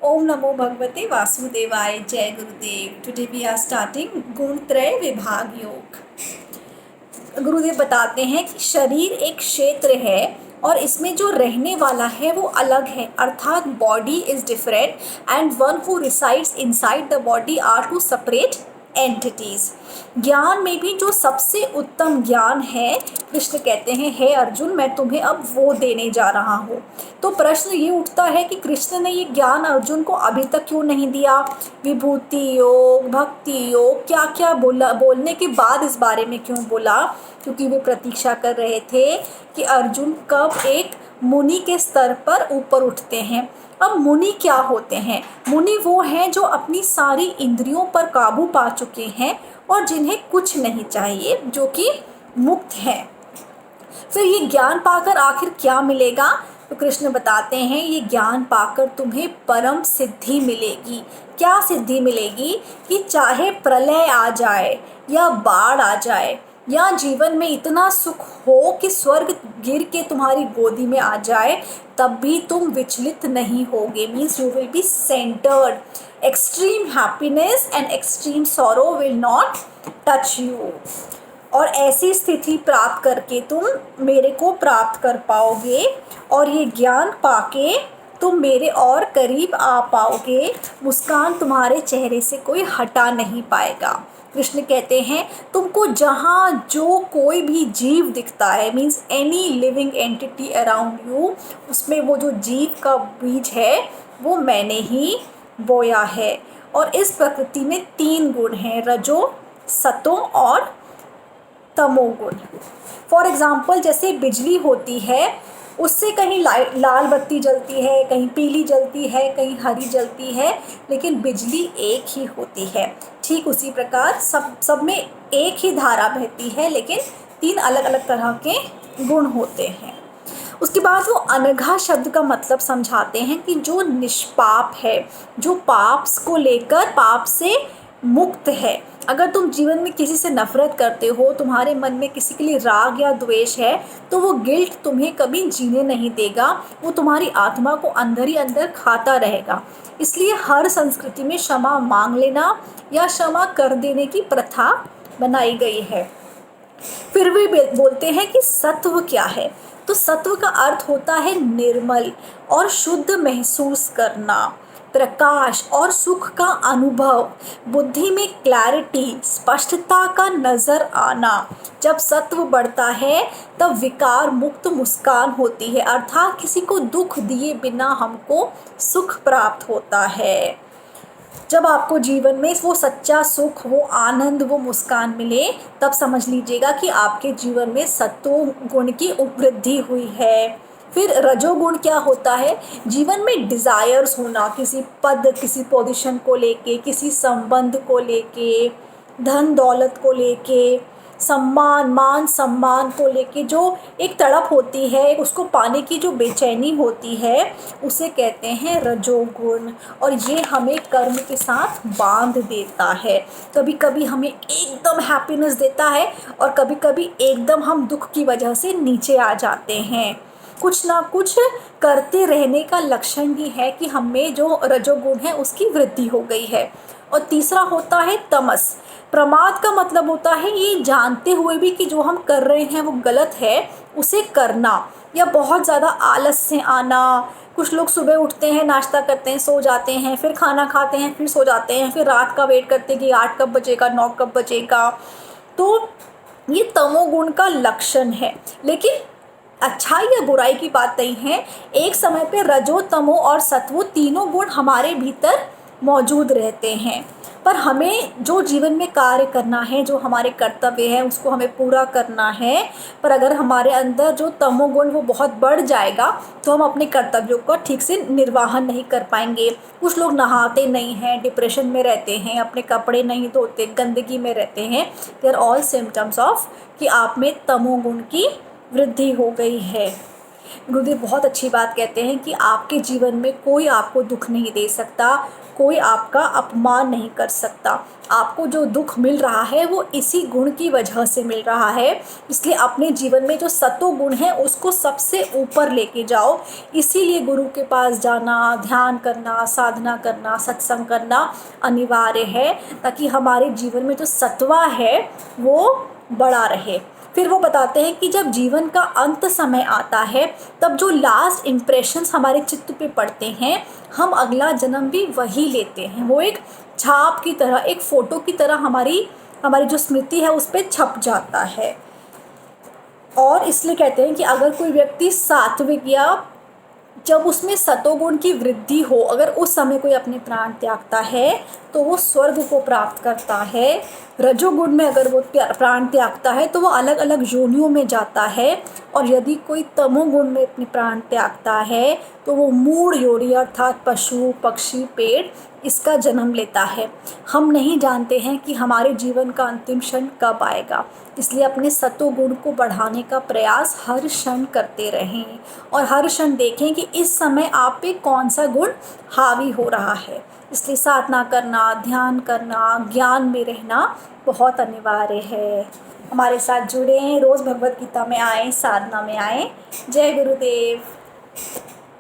ओम नमो भगवते वासुदेवाय। जय गुरुदेव। टुडे वी आर स्टार्टिंग गुणत्रय विभाग योग। गुरुदेव बताते हैं कि शरीर एक क्षेत्र है और इसमें जो रहने वाला है वो अलग है, अर्थात body is different and one who resides inside the body are two separate entities. ज्ञान में भी जो सबसे उत्तम ज्ञान है, कृष्ण कहते हैं हे अर्जुन मैं तुम्हें अब वो देने जा रहा हूँ। तो प्रश्न ये उठता है कि कृष्ण ने ये ज्ञान अर्जुन को अभी तक क्यों नहीं दिया। विभूति योग, भक्ति योग, क्या क्या बोलने के बाद इस बारे में क्यों बोला? क्योंकि वे प्रतीक्षा कर रहे थे कि अर्जुन कब एक मुनि के स्तर पर ऊपर उठते हैं। अब मुनि क्या होते हैं? मुनि वो हैं जो अपनी सारी इंद्रियों पर काबू पा चुके हैं और जिन्हें कुछ नहीं चाहिए, जो कि मुक्त हैं। फिर ये ज्ञान पाकर आखिर क्या मिलेगा? तो कृष्ण बताते हैं ये ज्ञान पाकर तुम्हें परम सिद्धि मिलेगी। क्या सिद्धि मिलेगी? कि चाहे प्रलय आ जाए या बाढ़ आ जाए या जीवन में इतना सुख हो कि स्वर्ग गिर के तुम्हारी गोदी में आ जाए, तब भी तुम विचलित नहीं होगे। Means you will be centred. Extreme happiness and extreme sorrow will not touch you. और ऐसी स्थिति प्राप्त करके तुम मेरे को प्राप्त कर पाओगे और ये ज्ञान पाके तुम मेरे और करीब आ पाओगे। मुस्कान तुम्हारे चेहरे से कोई हटा नहीं पाएगा। कृष्ण कहते हैं तुमको जहाँ जो कोई भी जीव दिखता है, means any living entity around you, उसमें वो जो जीव का बीज है वो मैंने ही बोया है। और इस प्रकृति में 3 गुण हैं, रजो, सतो और तमोगुण। फॉर एग्जाम्पल जैसे बिजली होती है, उससे कहीं लाल बत्ती जलती है, कहीं पीली जलती है, कहीं हरी जलती है, लेकिन बिजली एक ही होती है। ठीक उसी प्रकार सब में एक ही धारा बहती है, लेकिन 3 अलग अलग तरह के गुण होते हैं। उसके बाद वो अनघा शब्द का मतलब समझाते हैं कि जो निष्पाप है, जो पाप को लेकर पाप से मुक्त है। अगर तुम जीवन में किसी से नफरत करते हो, तुम्हारे मन में किसी के लिए राग या द्वेष है, तो वो गिल्ट तुम्हें कभी जीने नहीं देगा, वो तुम्हारी आत्मा को अंदर ही अंदर खाता रहेगा। इसलिए हर संस्कृति में क्षमा मांग लेना या क्षमा कर देने की प्रथा बनाई गई है। फिर भी बोलते हैं कि सत्व क्या है? तो सत्व का अर्थ होता है निर्मल और शुद्ध महसूस करना, प्रकाश और सुख का अनुभव, बुद्धि में क्लैरिटी, स्पष्टता का नजर आना। जब सत्व बढ़ता है तब विकार मुक्त मुस्कान होती है, अर्थात किसी को दुख दिए बिना हमको सुख प्राप्त होता है। जब आपको जीवन में वो सच्चा सुख, वो आनंद, वो मुस्कान मिले, तब समझ लीजिएगा कि आपके जीवन में सत्व गुण की वृद्धि हुई है। फिर रजोगुण क्या होता है? जीवन में डिज़ायर्स होना, किसी पद, किसी पोजीशन को लेके, किसी संबंध को लेके, धन दौलत को लेके, मान सम्मान को लेके जो एक तड़प होती है, उसको पाने की जो बेचैनी होती है, उसे कहते हैं रजोगुण। और ये हमें कर्म के साथ बांध देता है। कभी कभी हमें एकदम हैप्पीनेस देता है और कभी कभी एकदम हम दुख की वजह से नीचे आ जाते हैं। कुछ ना कुछ करते रहने का लक्षण ही है कि हमें जो रजोगुण है उसकी वृद्धि हो गई है। और तीसरा होता है तमस। प्रमाद का मतलब होता है ये जानते हुए भी कि जो हम कर रहे हैं वो गलत है, उसे करना, या बहुत ज़्यादा आलस से आना। कुछ लोग सुबह उठते हैं, नाश्ता करते हैं, सो जाते हैं, फिर खाना खाते हैं, फिर सो जाते हैं, फिर रात का वेट करते हैं कि 8 कब बजेगा, 9 कब बजेगा। तो ये तमोगुण का लक्षण है। लेकिन अच्छाई या बुराई की बात नहीं है, एक समय पे रजो, तमो और सत्व तीनों गुण हमारे भीतर मौजूद रहते हैं। पर हमें जो जीवन में कार्य करना है, जो हमारे कर्तव्य है, उसको हमें पूरा करना है। पर अगर हमारे अंदर जो तमोगुण वो बहुत बढ़ जाएगा तो हम अपने कर्तव्यों का ठीक से निर्वाहन नहीं कर पाएंगे। कुछ लोग नहाते नहीं हैं, डिप्रेशन में रहते हैं, अपने कपड़े नहीं धोते, गंदगी में रहते हैं। They are all symptoms of कि आप में तमोगुण की वृद्धि हो गई है। गुरुदेव बहुत अच्छी बात कहते हैं कि आपके जीवन में कोई आपको दुख नहीं दे सकता, कोई आपका अपमान नहीं कर सकता। आपको जो दुख मिल रहा है वो इसी गुण की वजह से मिल रहा है। इसलिए अपने जीवन में जो सतो गुण है उसको सबसे ऊपर लेके जाओ। इसीलिए गुरु के पास जाना, ध्यान करना, साधना करना, सत्संग करना अनिवार्य है, ताकि हमारे जीवन में जो सत्वा है वो बड़ा रहे। फिर वो बताते हैं कि जब जीवन का अंत समय आता है तब जो लास्ट इम्प्रेशंस हमारे चित्त पे पड़ते हैं, हम अगला जन्म भी वही लेते हैं। वो एक छाप की तरह, एक फ़ोटो की तरह हमारी हमारी जो स्मृति है उस पर छप जाता है। और इसलिए कहते हैं कि अगर कोई व्यक्ति सात्विक या जब उसमें सतोगुण की वृद्धि हो, अगर उस समय कोई अपने प्राण त्यागता है तो वो स्वर्ग को प्राप्त करता है। रजोगुण में अगर वो प्राण त्यागता है तो वो अलग अलग योनियों में जाता है। और यदि कोई तमोगुण में अपने प्राण त्यागता है तो वो मूढ़ योनि अर्थात पशु, पक्षी, पेड़ इसका जन्म लेता है। हम नहीं जानते हैं कि हमारे जीवन का अंतिम क्षण कब आएगा, इसलिए अपने सतोगुण को बढ़ाने का प्रयास हर क्षण करते रहें और हर क्षण देखें कि इस समय आप पे कौन सा गुण हावी हो रहा है। इसलिए साधना करना, ध्यान करना, ज्ञान में रहना बहुत अनिवार्य है। हमारे साथ जुड़े हैं, रोज़ भगवत गीता में आएँ, साधना में आएँ। जय गुरुदेव।